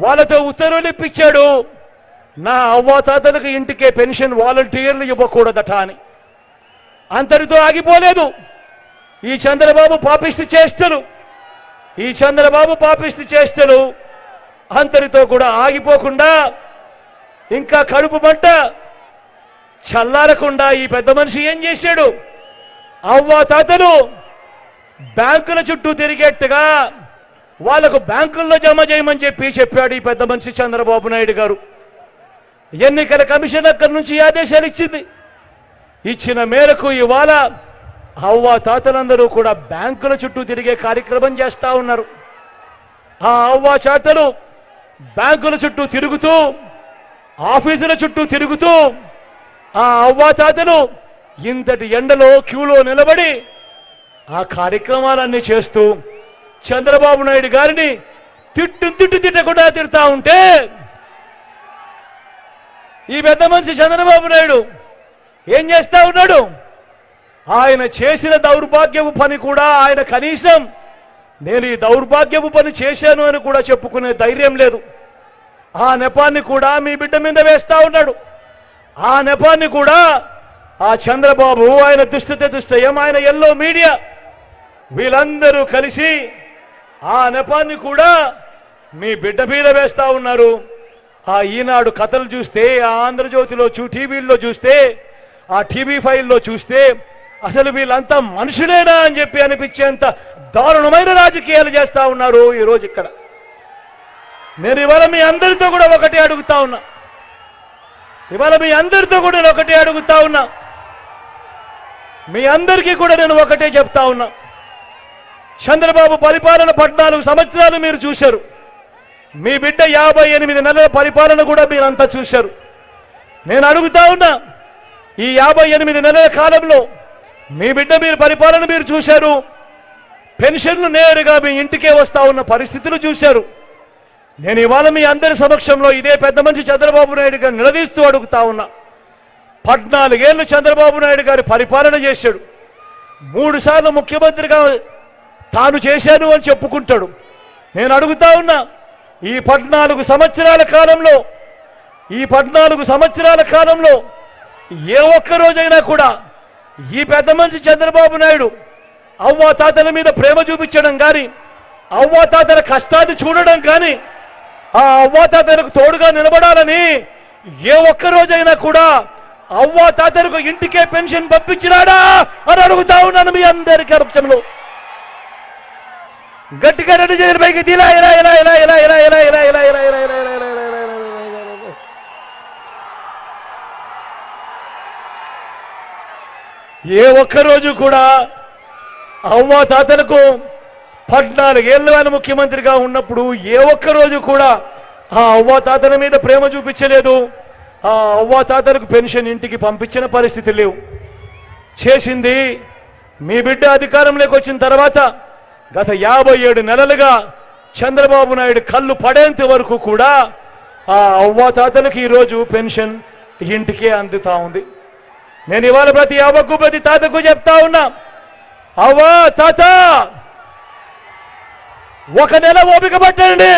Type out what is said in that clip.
వాళ్ళతో ఉత్తర్వులు ఇప్పించాడు, నా అవ్వాతాతలకు ఇంటికే పెన్షన్ వాలంటీర్లు ఇవ్వకూడదట అని. అంతటితో ఆగిపోలేదు ఈ చంద్రబాబు పాపిష్టి చేష్టలు అంతటితో కూడా ఆగిపోకుండా, ఇంకా కడుపు మంట చల్లారకుండా ఈ పెద్ద మనిషి ఏం చేశాడు, అవ్వాతాతలు బ్యాంకుల చుట్టూ తిరిగేట్టుగా వాళ్లకు బ్యాంకుల్లో జమ చేయమని చెప్పాడు ఈ పెద్ద మనిషి చంద్రబాబు నాయుడు గారు. ఎన్నికల కమిషన్ అక్కడి నుంచి ఆదేశాలు ఇచ్చిన మేరకు ఇవాళ అవ్వాతాతలందరూ కూడా బ్యాంకుల చుట్టూ తిరిగే కార్యక్రమం చేస్తా ఉన్నారు. ఆ అవ్వాతాతలు బ్యాంకుల చుట్టూ తిరుగుతూ, ఆఫీసుల చుట్టూ తిరుగుతూ, ఆ అవ్వాతాతలు ఇంతటి ఎండలో క్యూలో నిలబడి ఆ కార్యక్రమాలన్నీ చేస్తూ చంద్రబాబు నాయుడు గారిని తిట్టకుండా తిడతా ఉంటే, ఈ పెద్ద మనిషి చంద్రబాబు నాయుడు ఏం చేస్తా ఉన్నాడు, ఆయన చేసిన దౌర్భాగ్యపు పని కూడా ఆయన కనీసం నేను ఈ దౌర్భాగ్యపు పని చేశాను అని కూడా చెప్పుకునే ధైర్యం లేదు. ఆ నెపాన్ని కూడా మీ బిడ్డ మీద వేస్తా ఉన్నాడు. ఆ నెపాన్ని కూడా ఆ చంద్రబాబు, ఆయన దుష్టయం, ఆయన ఎల్లో మీడియా వీళ్ళందరూ కలిసి ఆ నెపాన్ని కూడా మీ బిడ్డ మీద వేస్తా ఉన్నారు. ఆ ఈనాడు కథలు చూస్తే, ఆ ఆంధ్రజ్యోతిలో టీవీల్లో చూస్తే, ఆ టీవీ ఫైల్లో చూస్తే అసలు వీళ్ళంతా మనుషులేనా అని చెప్పి అనిపించేంత దారుణమైన రాజకీయాలు చేస్తా ఉన్నారు ఈరోజు ఇక్కడ. నేను ఇవాళ మీ అందరితో కూడా ఒకటే అడుగుతా ఉన్నా, మీ అందరికీ కూడా నేను ఒకటే చెప్తా ఉన్నా. చంద్రబాబు పరిపాలన 14 సంవత్సరాలు మీరు చూశారు. మీ బిడ్డ 58 నెలల పరిపాలన కూడా మీరంతా చూశారు. నేను అడుగుతా ఉన్నా, ఈ 58 నెలల కాలంలో మీ బిడ్డ పరిపాలన మీరు చూశారు. పెన్షన్లు నేరుగా మీ ఇంటికే వస్తా ఉన్న పరిస్థితులు చూశారు. నేను ఇవాళ మీ అందరి సమక్షంలో ఇదే పెద్ద మనిషి చంద్రబాబు నాయుడు గారు నిలదీస్తూ అడుగుతా ఉన్నా. 14 ఏళ్లు చంద్రబాబు నాయుడు గారి పరిపాలన చేశాడు. 3 సార్లు ముఖ్యమంత్రిగా తాను చేశాను అని చెప్పుకుంటాడు. నేను అడుగుతా ఉన్నా, ఈ 14 సంవత్సరాల కాలంలో ఏ ఒక్క రోజైనా కూడా ఈ పెద్ద మనిషి చంద్రబాబు నాయుడు అవ్వాతాతల మీద ప్రేమ చూపించడం కానీ, అవ్వాతాతల కష్టాన్ని చూడడం కానీ, ఆ అవ్వాతాతలకు తోడుగా నిలబడాలని ఏ ఒక్క రోజైనా కూడా అవ్వాతాతలకు ఇంటికే పెన్షన్ పంపించినాడా అని అడుగుతా ఉన్నాను మీ అందరి కరప్షన్లో. గట్టిగా 2 చేతుల పైకి ఇలా ఇలా ఇలా ఇలా ఇలా ఇలా ఇలా ఇలా ఇలా ఇలా ఇలా ఇలా ఏ ఒక్కరోజు కూడా అవ్వాతాతలకు 14 ఏళ్ళు ఆయన ముఖ్యమంత్రిగా ఉన్నప్పుడు ఏ ఒక్కరోజు కూడా ఆ అవ్వాతాతల మీద ప్రేమ చూపించలేదు. ఆ అవ్వాతాతలకు పెన్షన్ ఇంటికి పంపించిన పరిస్థితులు లేవు. చేసింది మీ బిడ్డ అధికారంలోకి వచ్చిన తర్వాత గత 57 నెలలుగా చంద్రబాబు నాయుడు కళ్ళు పడేంత వరకు కూడా ఆ అవ్వాతాతలకు ఈరోజు పెన్షన్ ఇంటికే అందుతా ఉంది. నేను ఇవాళ ప్రతి అవ్వకు ప్రతి తాతకు చెప్తా ఉన్నా, అవ్వా తాత 1 నెల ఓపిక పట్టండి.